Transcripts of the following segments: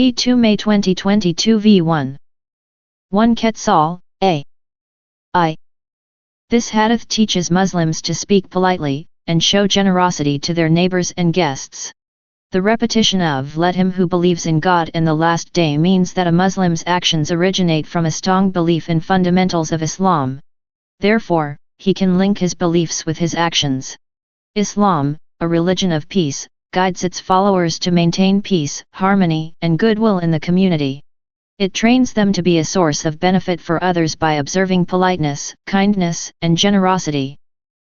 E2 May 2022 V1. 1 Quetzal, A.I. This hadith teaches Muslims to speak politely, and show generosity to their neighbors and guests. The repetition of "let him who believes in God and the last day" means that a Muslim's actions originate from a strong belief in fundamentals of Islam. Therefore, he can link his beliefs with his actions. Islam, a religion of peace, guides its followers to maintain peace, harmony, and goodwill in the community. It trains them to be a source of benefit for others by observing politeness, kindness, and generosity.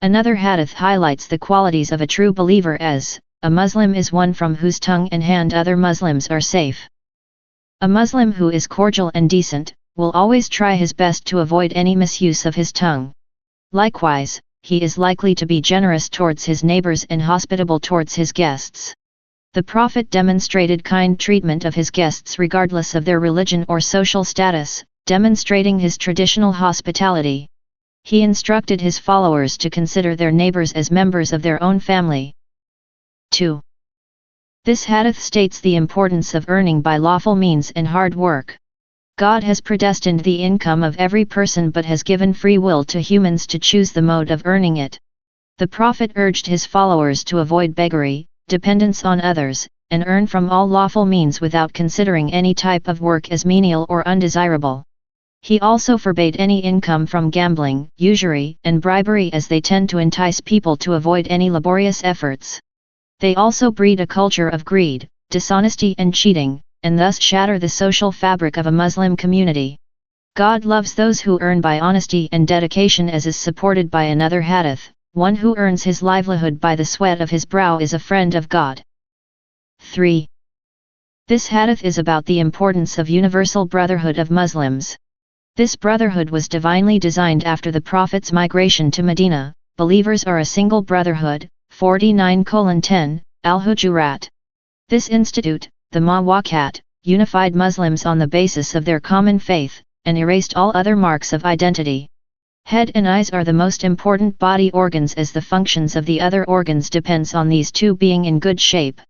Another hadith highlights the qualities of a true believer as, "A Muslim is one from whose tongue and hand other Muslims are safe." A Muslim who is cordial and decent, will always try his best to avoid any misuse of his tongue. Likewise, he is likely to be generous towards his neighbors and hospitable towards his guests. The Prophet demonstrated kind treatment of his guests regardless of their religion or social status, demonstrating his traditional hospitality. He instructed his followers to consider their neighbors as members of their own family. 2. This hadith states the importance of earning by lawful means and hard work. God has predestined the income of every person but has given free will to humans to choose the mode of earning it. The Prophet urged his followers to avoid beggary, dependence on others, and earn from all lawful means without considering any type of work as menial or undesirable. He also forbade any income from gambling, usury, and bribery as they tend to entice people to avoid any laborious efforts. They also breed a culture of greed, dishonesty and cheating, and thus shatter the social fabric of a Muslim community. God loves those who earn by honesty and dedication, as is supported by another hadith, "One who earns his livelihood by the sweat of his brow is a friend of God." 3. This hadith is about the importance of universal brotherhood of Muslims. This brotherhood was divinely designed after the Prophet's migration to Medina. Believers are a single brotherhood, 49:10, Al-Hujurat. This institute, the Mawaqat, unified Muslims on the basis of their common faith, and erased all other marks of identity. Head and eyes are the most important body organs, as the functions of the other organs depends on these two being in good shape.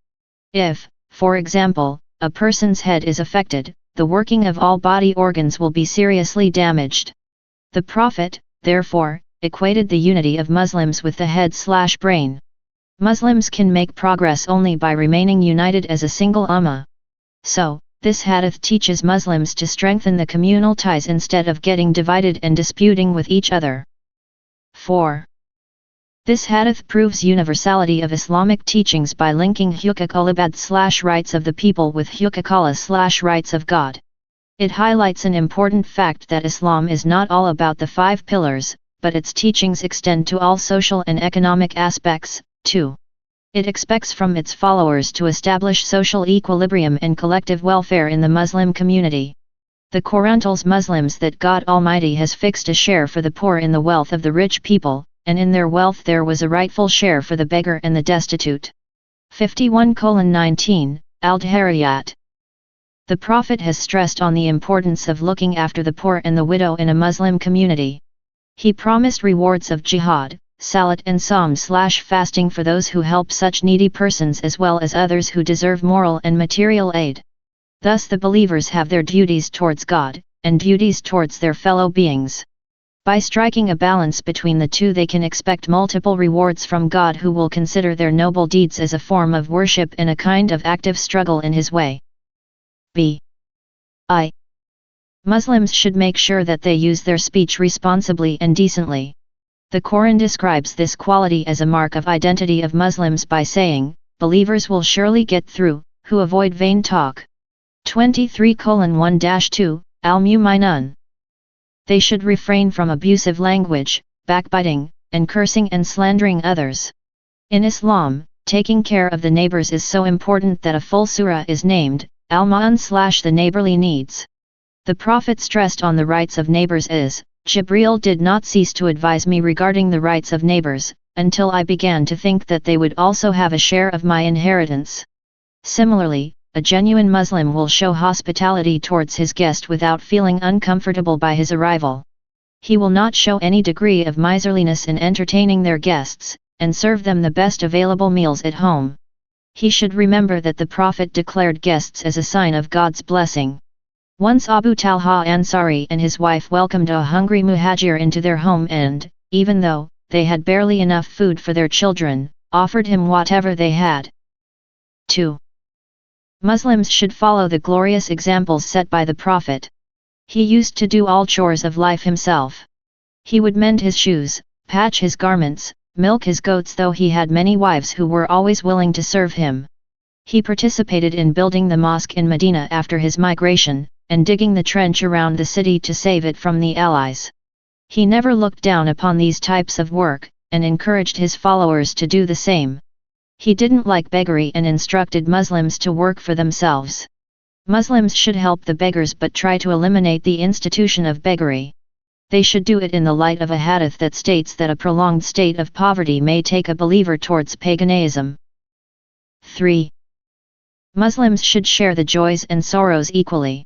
If, for example, a person's head is affected, the working of all body organs will be seriously damaged. The Prophet, therefore, equated the unity of Muslims with the head/brain. Muslims can make progress only by remaining united as a single ummah. So, this hadith teaches Muslims to strengthen the communal ties instead of getting divided and disputing with each other. 4. This hadith proves universality of Islamic teachings by linking huquq al-ibad/rights of the people with huquq Allah/rights of God. It highlights an important fact that Islam is not all about the 5 pillars, but its teachings extend to all social and economic aspects, too. It expects from its followers to establish social equilibrium and collective welfare in the Muslim community. The Quran tells Muslims that God Almighty has fixed a share for the poor in the wealth of the rich people, and in their wealth there was a rightful share for the beggar and the destitute. 51:19, Al-Dhariyat. The Prophet has stressed on the importance of looking after the poor and the widow in a Muslim community. He promised rewards of jihad, salat and psalm/fasting for those who help such needy persons as well as others who deserve moral and material aid. Thus the believers have their duties towards God, and duties towards their fellow beings. By striking a balance between the two, they can expect multiple rewards from God, who will consider their noble deeds as a form of worship and a kind of active struggle in His way. B.I. Muslims should make sure that they use their speech responsibly and decently. The Quran describes this quality as a mark of identity of Muslims by saying, "Believers will surely get through, who avoid vain talk." 23:1-2, Al-Mu'minun. They should refrain from abusive language, backbiting, and cursing and slandering others. In Islam, taking care of the neighbors is so important that a full surah is named, Al-Ma'un/the neighborly needs. The Prophet stressed on the rights of neighbors as, "Jibreel did not cease to advise me regarding the rights of neighbors, until I began to think that they would also have a share of my inheritance." Similarly, a genuine Muslim will show hospitality towards his guest without feeling uncomfortable by his arrival. He will not show any degree of miserliness in entertaining their guests, and serve them the best available meals at home. He should remember that the Prophet declared guests as a sign of God's blessing. Once Abu Talha Ansari and his wife welcomed a hungry muhajir into their home and, even though they had barely enough food for their children, offered him whatever they had. 2. Muslims should follow the glorious examples set by the Prophet. He used to do all chores of life himself. He would mend his shoes, patch his garments, milk his goats, though he had many wives who were always willing to serve him. He participated in building the mosque in Medina after his migration, and digging the trench around the city to save it from the Allies. He never looked down upon these types of work, and encouraged his followers to do the same. He didn't like beggary and instructed Muslims to work for themselves. Muslims should help the beggars but try to eliminate the institution of beggary. They should do it in the light of a hadith that states that a prolonged state of poverty may take a believer towards paganism. 3. Muslims should share the joys and sorrows equally.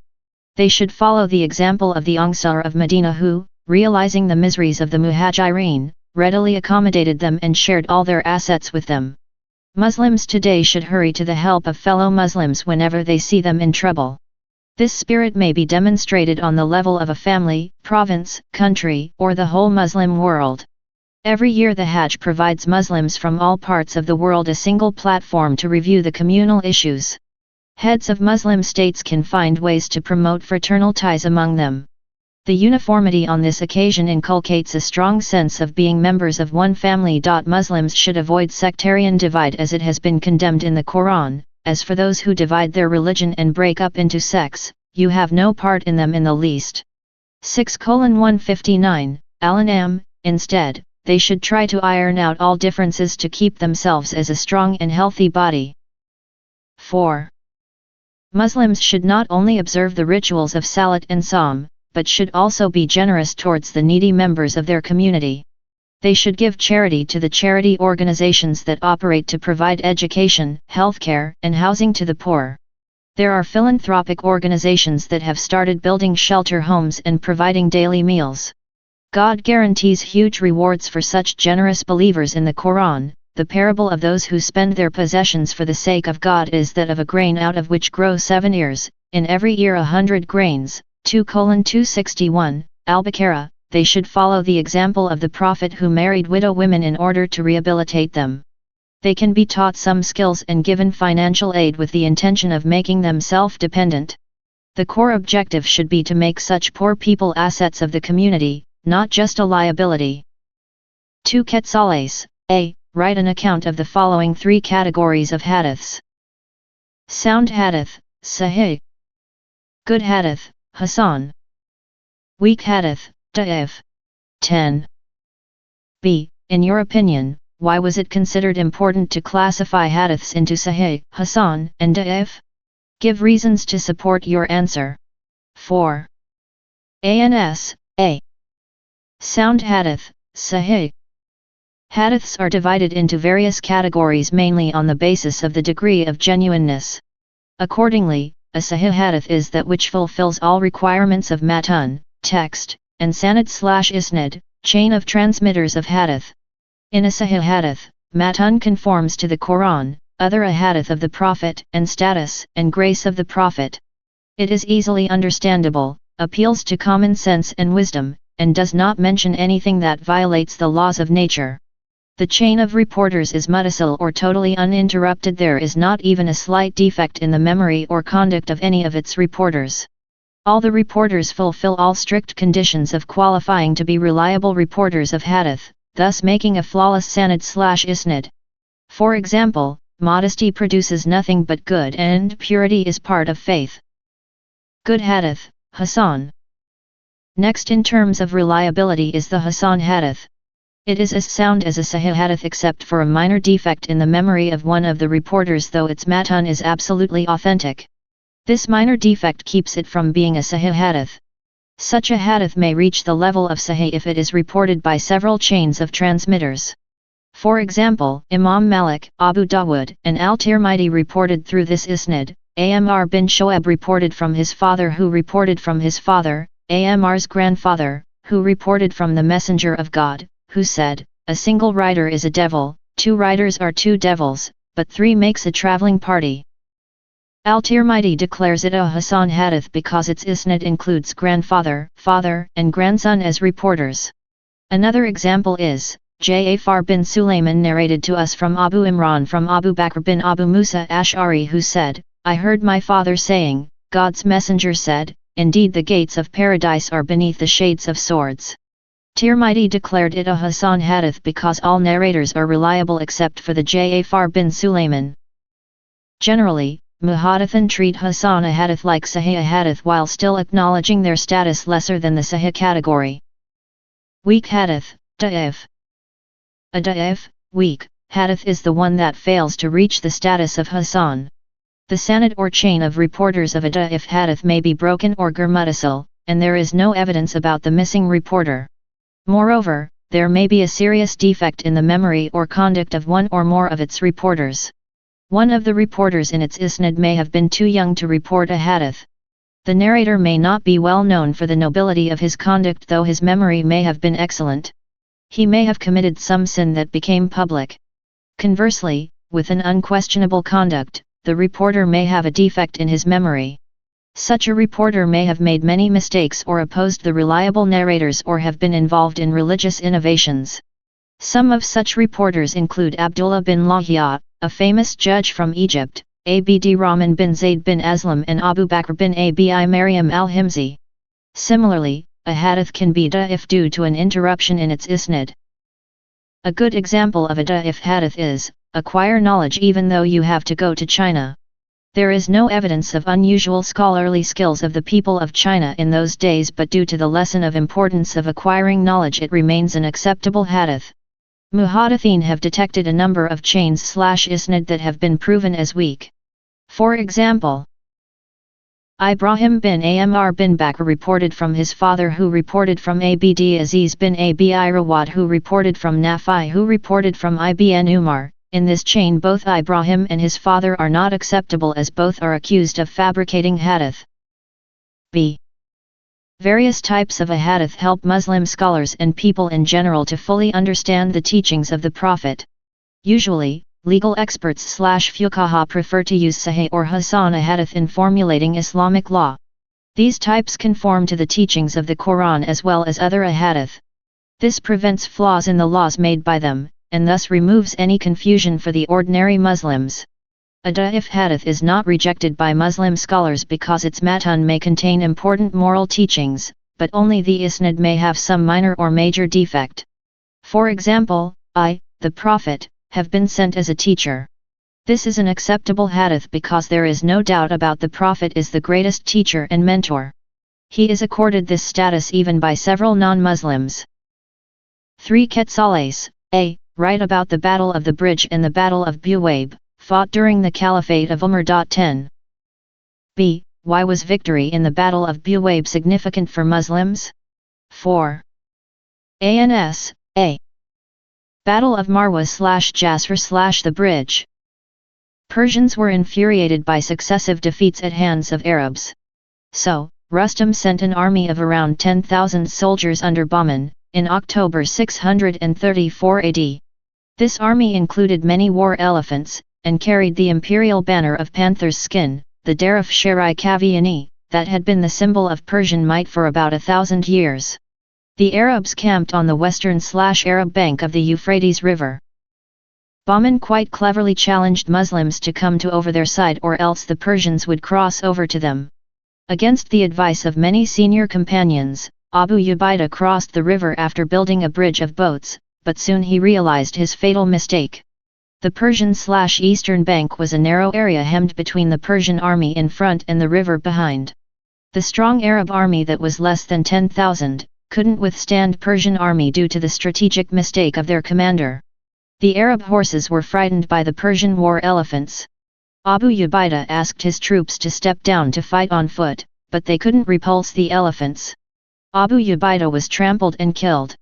They should follow the example of the Ansar of Medina who, realizing the miseries of the Muhajirin, readily accommodated them and shared all their assets with them. Muslims today should hurry to the help of fellow Muslims whenever they see them in trouble. This spirit may be demonstrated on the level of a family, province, country, or the whole Muslim world. Every year the Hajj provides Muslims from all parts of the world a single platform to review the communal issues. Heads of Muslim states can find ways to promote fraternal ties among them. The uniformity on this occasion inculcates a strong sense of being members of one family. Muslims should avoid sectarian divide as it has been condemned in the Quran. As for those who divide their religion and break up into sects, you have no part in them in the least. 6:159, Al-An'am, instead, they should try to iron out all differences to keep themselves as a strong and healthy body. 4. Muslims should not only observe the rituals of Salat and Psalm, but should also be generous towards the needy members of their community. They should give charity to the charity organizations that operate to provide education, healthcare, and housing to the poor. There are philanthropic organizations that have started building shelter homes and providing daily meals. God guarantees huge rewards for such generous believers in the Quran. The parable of those who spend their possessions for the sake of God is that of a grain out of which grow 7 ears, in every ear 100 grains. 2:261, Al-Baqarah. They should follow the example of the Prophet who married widow women in order to rehabilitate them. They can be taught some skills and given financial aid with the intention of making them self-dependent. The core objective should be to make such poor people assets of the community, not just a liability. 2 Quetzales, A. Write an account of the following 3 categories of hadiths. Sound hadith, Sahih. Good hadith, Hasan. Weak hadith, Da'if. 10. B. In your opinion, why was it considered important to classify hadiths into Sahih, Hasan, and Da'if? Give reasons to support your answer. 4. Ans, A. Sound hadith, Sahih. Hadiths are divided into various categories mainly on the basis of the degree of genuineness. Accordingly, a Sahih hadith is that which fulfills all requirements of matun, text, and sanad/isnad, chain of transmitters of hadith. In a Sahih hadith, matun conforms to the Quran, other ahadith of the Prophet, and status and grace of the Prophet. It is easily understandable, appeals to common sense and wisdom, and does not mention anything that violates the laws of nature. The chain of reporters is muttasil or totally uninterrupted. There is not even a slight defect in the memory or conduct of any of its reporters. All the reporters fulfill all strict conditions of qualifying to be reliable reporters of hadith, thus making a flawless sanad/isnad. For example, modesty produces nothing but good and purity is part of faith. Good hadith, Hasan. Next in terms of reliability is the Hasan hadith. It is as sound as a Sahih hadith except for a minor defect in the memory of one of the reporters, though its matun is absolutely authentic. This minor defect keeps it from being a Sahih hadith. Such a hadith may reach the level of Sahih if it is reported by several chains of transmitters. For example, Imam Malik, Abu Dawud, and Al-Tirmidhi reported through this isnad. Amr bin Shoaib reported from his father, who reported from his father, Amr's grandfather, who reported from the Messenger of God, who said, "A single rider is a devil, 2 riders are 2 devils," but 3 makes a traveling party. Al-Tirmidhi declares it a Hasan hadith because its isnad includes grandfather, father, and grandson as reporters. Another example is, Ja'far bin Sulaiman narrated to us from Abu Imran from Abu Bakr bin Abu Musa Ash'ari who said, I heard my father saying, God's messenger said, indeed the gates of paradise are beneath the shades of swords. Tirmidhi declared it a Hasan hadith because all narrators are reliable except for the Ja'far bin Sulaiman. Generally, Muhaddithin treat Hasan hadith like Sahih hadith while still acknowledging their status lesser than the Sahih category. Weak hadith, da'if. A da'if, weak, hadith is the one that fails to reach the status of Hasan. The sanad or chain of reporters of a da'if hadith may be broken or muttasil, and there is no evidence about the missing reporter. Moreover, there may be a serious defect in the memory or conduct of one or more of its reporters. One of the reporters in its isnad may have been too young to report a hadith. The narrator may not be well known for the nobility of his conduct though his memory may have been excellent. He may have committed some sin that became public. Conversely, with an unquestionable conduct, the reporter may have a defect in his memory. Such a reporter may have made many mistakes or opposed the reliable narrators or have been involved in religious innovations. Some of such reporters include Abdullah bin Lahiyat, a famous judge from Egypt, Abd Rahman bin Zayd bin Aslam and Abu Bakr bin Abi Maryam al-Himsi. Similarly, a hadith can be da'if due to an interruption in its isnad. A good example of a da'if hadith is, acquire knowledge even though you have to go to China. There is no evidence of unusual scholarly skills of the people of China in those days but due to the lesson of importance of acquiring knowledge it remains an acceptable hadith. Muhaddithin have detected a number of chains/isnad that have been proven as weak. For example, Ibrahim bin Amr bin Bakr reported from his father who reported from Abd Aziz bin Abi Rawad who reported from Nafi who reported from Ibn Umar. In this chain both Ibrahim and his father are not acceptable as both are accused of fabricating hadith. B. Various types of a hadith help Muslim scholars and people in general to fully understand the teachings of the Prophet. Usually, legal experts/fuqaha prefer to use Sahih or Hasan hadith in formulating Islamic law. These types conform to the teachings of the Quran as well as other ahadith. This prevents flaws in the laws made by them, and thus removes any confusion for the ordinary Muslims. A da'if hadith is not rejected by Muslim scholars because its matan may contain important moral teachings, but only the isnad may have some minor or major defect. For example, I, the Prophet, have been sent as a teacher. This is an acceptable hadith because there is no doubt about the Prophet is the greatest teacher and mentor. He is accorded this status even by several non-Muslims. 3 Quetzales, A. Write about the Battle of the Bridge and the Battle of Buwaib, fought during the Caliphate of Umar. 10. B. Why was victory in the Battle of Buwaib significant for Muslims? 4. Ans. A. Battle of Marwa/Jasr/the Bridge. Persians were infuriated by successive defeats at hands of Arabs. So, Rustam sent an army of around 10,000 soldiers under Bahman, in October 634 AD. This army included many war elephants, and carried the imperial banner of panther's skin, the Darif Shari Kaviani, that had been the symbol of Persian might for about 1,000 years. The Arabs camped on the western/Arab bank of the Euphrates River. Bahman quite cleverly challenged Muslims to come to over their side or else the Persians would cross over to them. Against the advice of many senior companions, Abu Ubaidah crossed the river after building a bridge of boats, but soon he realized his fatal mistake. The Persian/eastern bank was a narrow area hemmed between the Persian army in front and the river behind. The strong Arab army that was less than 10,000, couldn't withstand Persian army due to the strategic mistake of their commander. The Arab horses were frightened by the Persian war elephants. Abu Ubaidah asked his troops to step down to fight on foot, but they couldn't repulse the elephants. Abu Ubaidah was trampled and killed.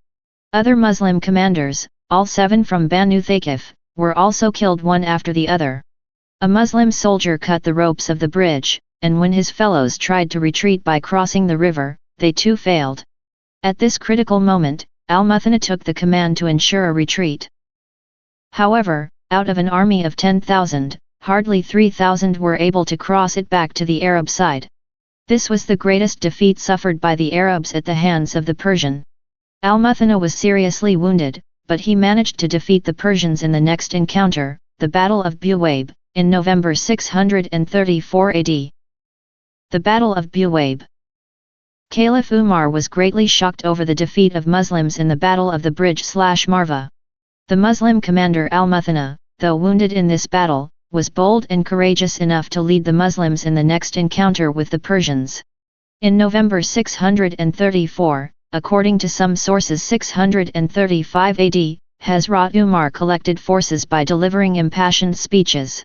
Other Muslim commanders, all 7 from Banu Thaqif, were also killed one after the other. A Muslim soldier cut the ropes of the bridge, and when his fellows tried to retreat by crossing the river, they too failed. At this critical moment, al-Muthanna took the command to ensure a retreat. However, Out of an army of 10,000, hardly 3,000 were able to cross it back to the Arab side. This was the greatest defeat suffered by the Arabs at the hands of the Persian. Al-Muthanna was seriously wounded, but he managed to defeat the Persians in the next encounter, the Battle of Buwaib, in November 634 AD. The Battle of Buwaib. Caliph Umar was greatly shocked over the defeat of Muslims in the Battle of the Bridge/Marva. The Muslim commander Al-Muthanna, though wounded in this battle, was bold and courageous enough to lead the Muslims in the next encounter with the Persians. In November 634, according to some sources 635 AD, Hazrat Umar collected forces by delivering impassioned speeches.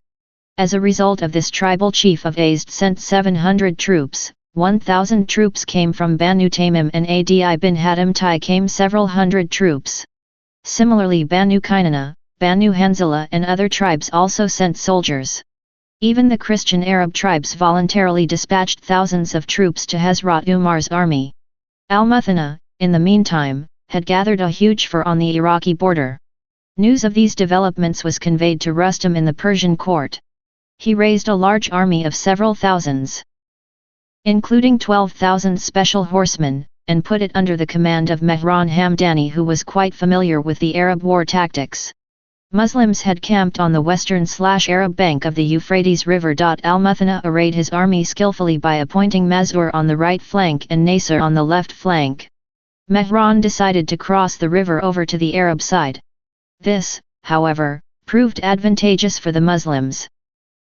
As a result of this, tribal chief of Azd sent 700 troops, 1,000 troops came from Banu Tamim, and Adi bin Hatim Tai came several hundred troops. Similarly, Banu Kinana, Banu Hanzala and other tribes also sent soldiers. Even the Christian Arab tribes voluntarily dispatched thousands of troops to Hazrat Umar's army. Al-Muthanna, in the meantime, had gathered a huge force on the Iraqi border. News of these developments was conveyed to Rustam in the Persian court. He raised a large army of several thousands, including 12,000 special horsemen, and put it under the command of Mehran Hamdani, who was quite familiar with the Arab war tactics. Muslims had camped on the western/Arab bank of the Euphrates River. Al-Muthanna arrayed his army skillfully by appointing Mazur on the right flank and Nasr on the left flank. Mehran decided to cross the river over to the Arab side. This, however, proved advantageous for the Muslims.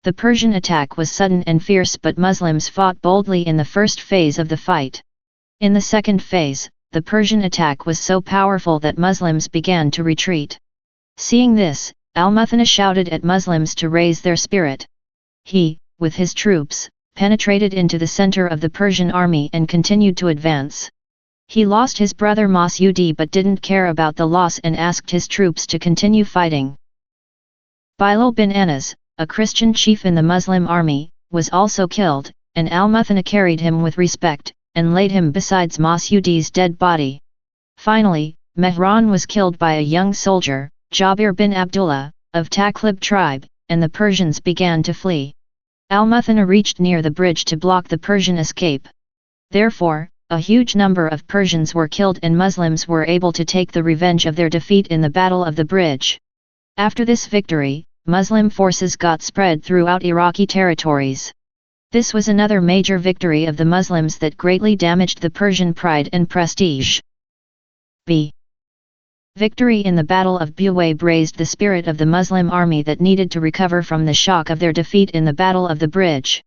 The Persian attack was sudden and fierce, but Muslims fought boldly in the first phase of the fight. In the second phase, the Persian attack was so powerful that Muslims began to retreat. Seeing this, Al-Muthanna shouted at Muslims to raise their spirit. He, with his troops, penetrated into the center of the Persian army and continued to advance. He lost his brother Mas'ud but didn't care about the loss and asked his troops to continue fighting. Bilal bin Anas, a Christian chief in the Muslim army, was also killed, and Al-Muthanna carried him with respect, and laid him beside Mas'ud's dead body. Finally, Mehran was killed by a young soldier, Jabir bin Abdullah, of Taklib tribe, and the Persians began to flee. Al-Muthanna reached near the bridge to block the Persian escape. Therefore, a huge number of Persians were killed and Muslims were able to take the revenge of their defeat in the Battle of the Bridge. After this victory, Muslim forces got spread throughout Iraqi territories. This was another major victory of the Muslims that greatly damaged the Persian pride and prestige. B. Victory in the Battle of Buwaib raised the spirit of the Muslim army that needed to recover from the shock of their defeat in the Battle of the Bridge.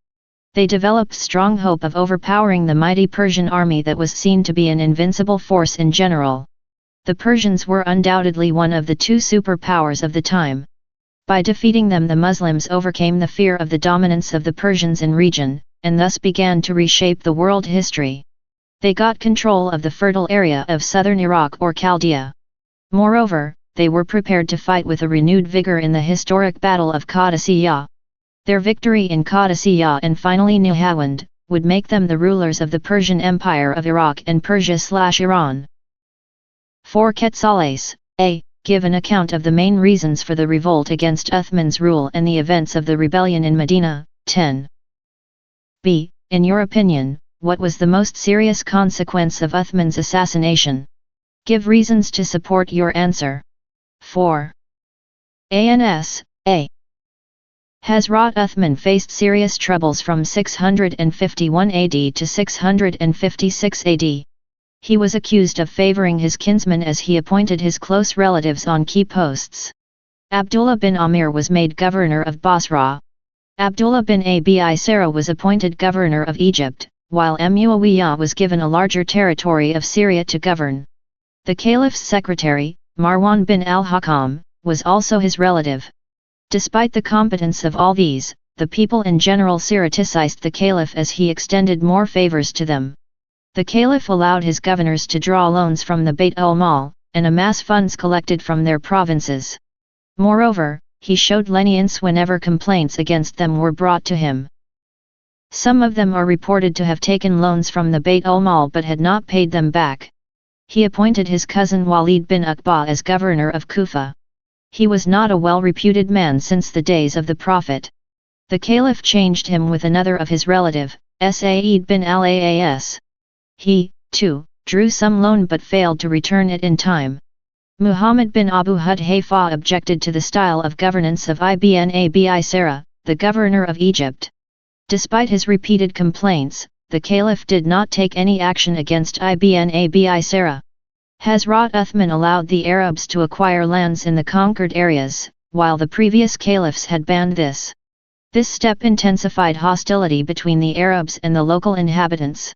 They developed strong hope of overpowering the mighty Persian army that was seen to be an invincible force in general. The Persians were undoubtedly one of the two superpowers of the time. By defeating them, the Muslims overcame the fear of the dominance of the Persians in region, and thus began to reshape the world history. They got control of the fertile area of southern Iraq or Chaldea. Moreover, they were prepared to fight with a renewed vigor in the historic Battle of Qadisiyah. Their victory in Qadisiyah and finally Nihawand would make them the rulers of the Persian Empire of Iraq and Persia/Iran. 4. Quetzales, A. Give an account of the main reasons for the revolt against Uthman's rule and the events of the rebellion in Medina. 10. B. In your opinion, what was the most serious consequence of Uthman's assassination? Give reasons to support your answer. 4. Ans. A. Hazrat Uthman faced serious troubles from 651 AD to 656 AD. He was accused of favoring his kinsmen as he appointed his close relatives on key posts. Abdullah bin Amir was made governor of Basra. Abdullah bin Abi Sarah was appointed governor of Egypt, while Muawiyah was given a larger territory of Syria to govern. The caliph's secretary, Marwan bin al-Hakam, was also his relative. Despite the competence of all these, the people in general criticized the caliph as he extended more favors to them. The caliph allowed his governors to draw loans from the Bayt ul-Mal, and amass funds collected from their provinces. Moreover, he showed lenience whenever complaints against them were brought to him. Some of them are reported to have taken loans from the Bayt ul-Mal but had not paid them back. He appointed his cousin Walid bin Uqba as governor of Kufa. He was not a well-reputed man since the days of the Prophet. The Caliph changed him with another of his relative, Sa'id bin al-As. He, too, drew some loan but failed to return it in time. Muhammad bin Abu Hudhayfa objected to the style of governance of Ibn Abi Sarah, the governor of Egypt. Despite his repeated complaints, the Caliph did not take any action against Ibn Abi Sarah. Hazrat Uthman allowed the Arabs to acquire lands in the conquered areas, while the previous caliphs had banned this. This step intensified hostility between the Arabs and the local inhabitants.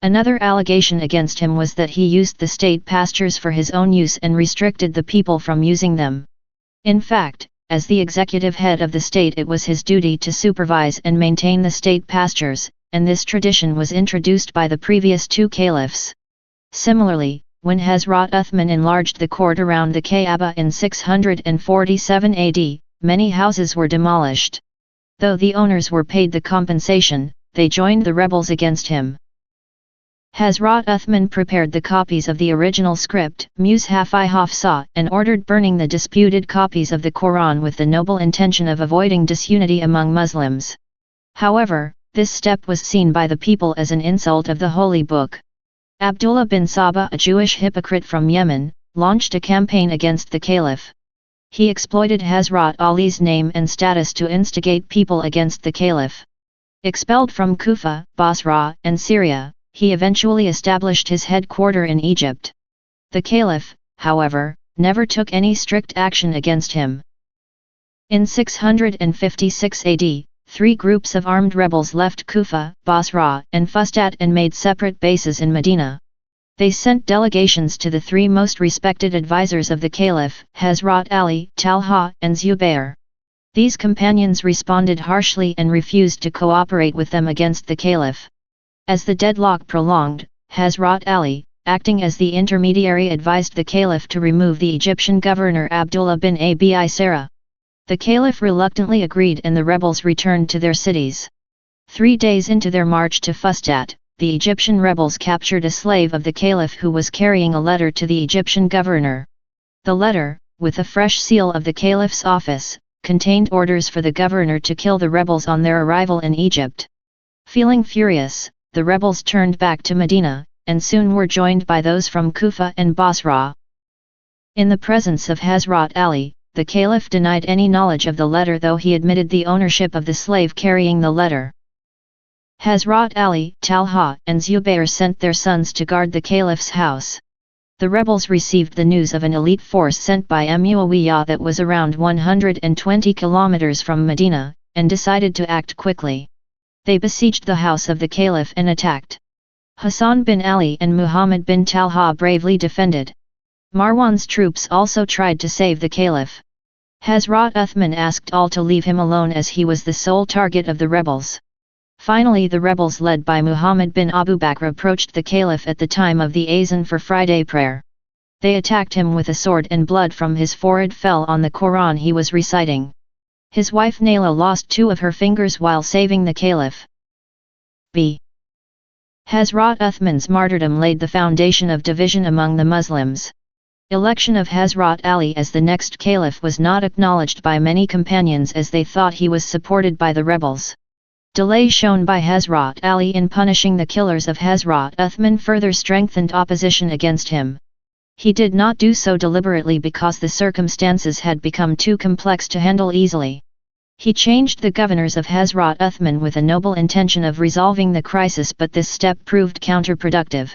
Another allegation against him was that he used the state pastures for his own use and restricted the people from using them. In fact, as the executive head of the state, it was his duty to supervise and maintain the state pastures, and this tradition was introduced by the previous two caliphs. Similarly, when Hazrat Uthman enlarged the court around the Kaaba in 647 AD, many houses were demolished. Though the owners were paid the compensation, they joined the rebels against him. Hazrat Uthman prepared the copies of the original script, Mushaf-i-Hafsa, and ordered burning the disputed copies of the Quran with the noble intention of avoiding disunity among Muslims. However, this step was seen by the people as an insult of the Holy Book. Abdullah bin Sabah, a Jewish hypocrite from Yemen, launched a campaign against the Caliph. He exploited Hazrat Ali's name and status to instigate people against the Caliph. Expelled from Kufa, Basra, and Syria, he eventually established his headquarters in Egypt. The Caliph, however, never took any strict action against him. In 656 AD, 3 groups of armed rebels left Kufa, Basra, and Fustat and made separate bases in Medina. They sent delegations to the 3 most respected advisors of the Caliph, Hazrat Ali, Talha, and Zubair. These companions responded harshly and refused to cooperate with them against the Caliph. As the deadlock prolonged, Hazrat Ali, acting as the intermediary, advised the Caliph to remove the Egyptian governor Abdullah bin Abi Sarah. The Caliph reluctantly agreed and the rebels returned to their cities. 3 days into their march to Fustat, the Egyptian rebels captured a slave of the Caliph who was carrying a letter to the Egyptian governor. The letter, with a fresh seal of the Caliph's office, contained orders for the governor to kill the rebels on their arrival in Egypt. Feeling furious, the rebels turned back to Medina, and soon were joined by those from Kufa and Basra. In the presence of Hazrat Ali, the Caliph denied any knowledge of the letter, though he admitted the ownership of the slave carrying the letter. Hazrat Ali, Talha, and Zubair sent their sons to guard the Caliph's house. The rebels received the news of an elite force sent by Muawiyah that was around 120 kilometers from Medina, and decided to act quickly. They besieged the house of the Caliph and attacked. Hassan bin Ali and Muhammad bin Talha bravely defended. Marwan's troops also tried to save the Caliph. Hazrat Uthman asked all to leave him alone as he was the sole target of the rebels. Finally, the rebels led by Muhammad bin Abu Bakr approached the Caliph at the time of the Azan for Friday prayer. They attacked him with a sword and blood from his forehead fell on the Quran he was reciting. His wife Naila lost 2 of her fingers while saving the Caliph. B. Hazrat Uthman's martyrdom laid the foundation of division among the Muslims. Election of Hazrat Ali as the next Caliph was not acknowledged by many companions as they thought he was supported by the rebels. Delay shown by Hazrat Ali in punishing the killers of Hazrat Uthman further strengthened opposition against him. He did not do so deliberately because the circumstances had become too complex to handle easily. He changed the governors of Hazrat Uthman with a noble intention of resolving the crisis, but this step proved counterproductive.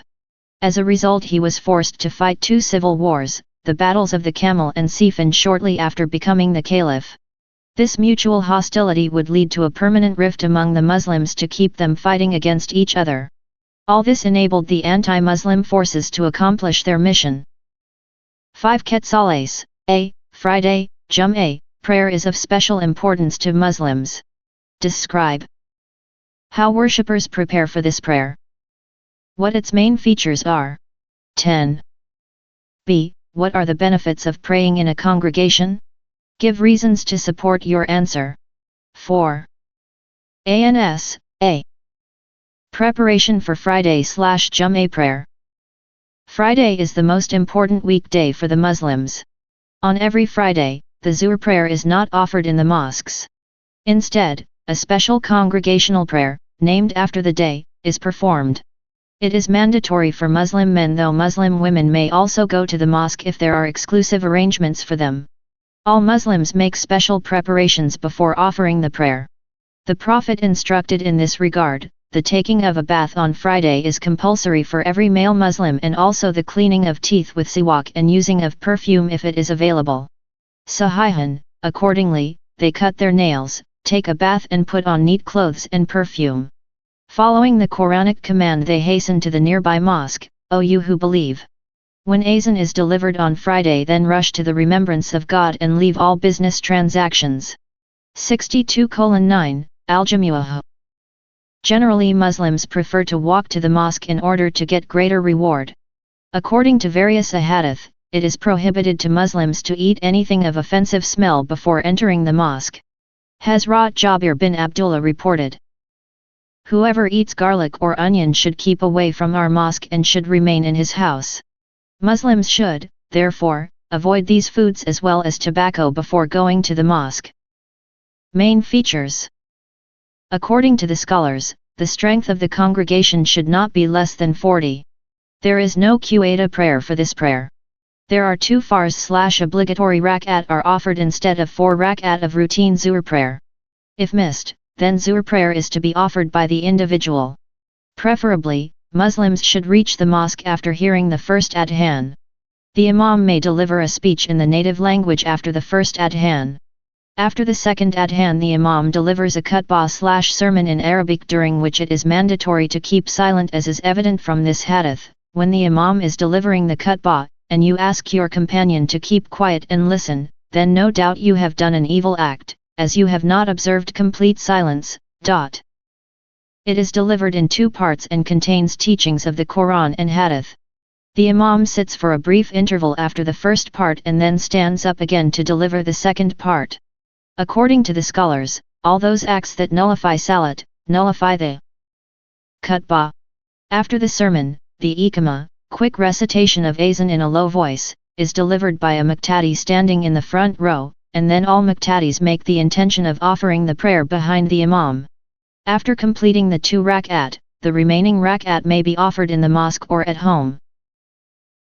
As a result, he was forced to fight 2 civil wars, the battles of the Camel and Siffin, shortly after becoming the Caliph. This mutual hostility would lead to a permanent rift among the Muslims to keep them fighting against each other. All this enabled the anti-Muslim forces to accomplish their mission. 5 Quetzales, A. Friday, Jum'ah, prayer is of special importance to Muslims. Describe how worshippers prepare for this prayer. What its main features are. 10. B. What are the benefits of praying in a congregation? Give reasons to support your answer. 4. ANS, A. Preparation for Friday/Jum'ah prayer. Friday is the most important weekday for the Muslims. On every Friday, the Zuhr prayer is not offered in the mosques. Instead, a special congregational prayer, named after the day, is performed. It is mandatory for Muslim men, though Muslim women may also go to the mosque if there are exclusive arrangements for them. All Muslims make special preparations before offering the prayer. The Prophet instructed in this regard. The taking of a bath on Friday is compulsory for every male Muslim, and also the cleaning of teeth with siwak and using of perfume if it is available. Sahihan, accordingly, they cut their nails, take a bath and put on neat clothes and perfume. Following the Quranic command, they hasten to the nearby mosque, O you who believe. When azan is delivered on Friday, then rush to the remembrance of God and leave all business transactions. 62:9, Al-Jamu'ah. Generally, Muslims prefer to walk to the mosque in order to get greater reward. According to various ahadith, it is prohibited to Muslims to eat anything of offensive smell before entering the mosque. Hazrat Jabir bin Abdullah reported, "Whoever eats garlic or onion should keep away from our mosque and should remain in his house." Muslims should, therefore, avoid these foods as well as tobacco before going to the mosque. Main features. According to the scholars, the strength of the congregation should not be less than 40. There is no Qiyada prayer for this prayer. There are 2 fars/obligatory rak'at are offered instead of 4 rak'at of routine Zuhr prayer. If missed, then Zuhr prayer is to be offered by the individual. Preferably, Muslims should reach the mosque after hearing the first adhan. The imam may deliver a speech in the native language after the first adhan. After the second adhan, the imam delivers a khutbah/sermon in Arabic, during which it is mandatory to keep silent, as is evident from this hadith. When the imam is delivering the khutbah, and you ask your companion to keep quiet and listen, then no doubt you have done an evil act, as you have not observed complete silence. It is delivered in 2 parts and contains teachings of the Quran and hadith. The imam sits for a brief interval after the first part and then stands up again to deliver the second part. According to the scholars, all those acts that nullify salat, nullify the khutbah. After the sermon, the iqamah, quick recitation of azan in a low voice, is delivered by a muqtadi standing in the front row, and then all muqtadis make the intention of offering the prayer behind the imam. After completing the 2 rak'at, the remaining rak'at may be offered in the mosque or at home.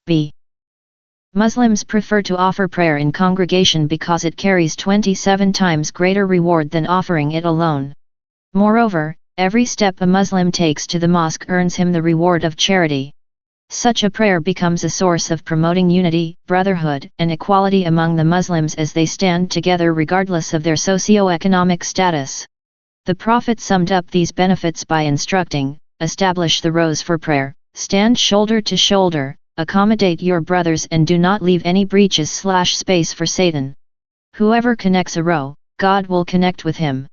B. Muslims prefer to offer prayer in congregation because it carries 27 times greater reward than offering it alone. Moreover, every step a Muslim takes to the mosque earns him the reward of charity. Such a prayer becomes a source of promoting unity, brotherhood, and equality among the Muslims as they stand together regardless of their socio-economic status. The Prophet summed up these benefits by instructing, establish the rows for prayer, stand shoulder to shoulder, accommodate your brothers, and do not leave any breaches/space for Satan. Whoever connects a row, God will connect with him.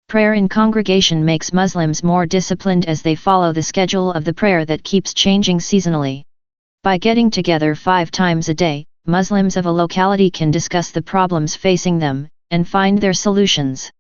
Prayer in congregation makes Muslims more disciplined as they follow the schedule of the prayer that keeps changing seasonally. By getting together 5 times a day, Muslims of a locality can discuss the problems facing them, and find their solutions.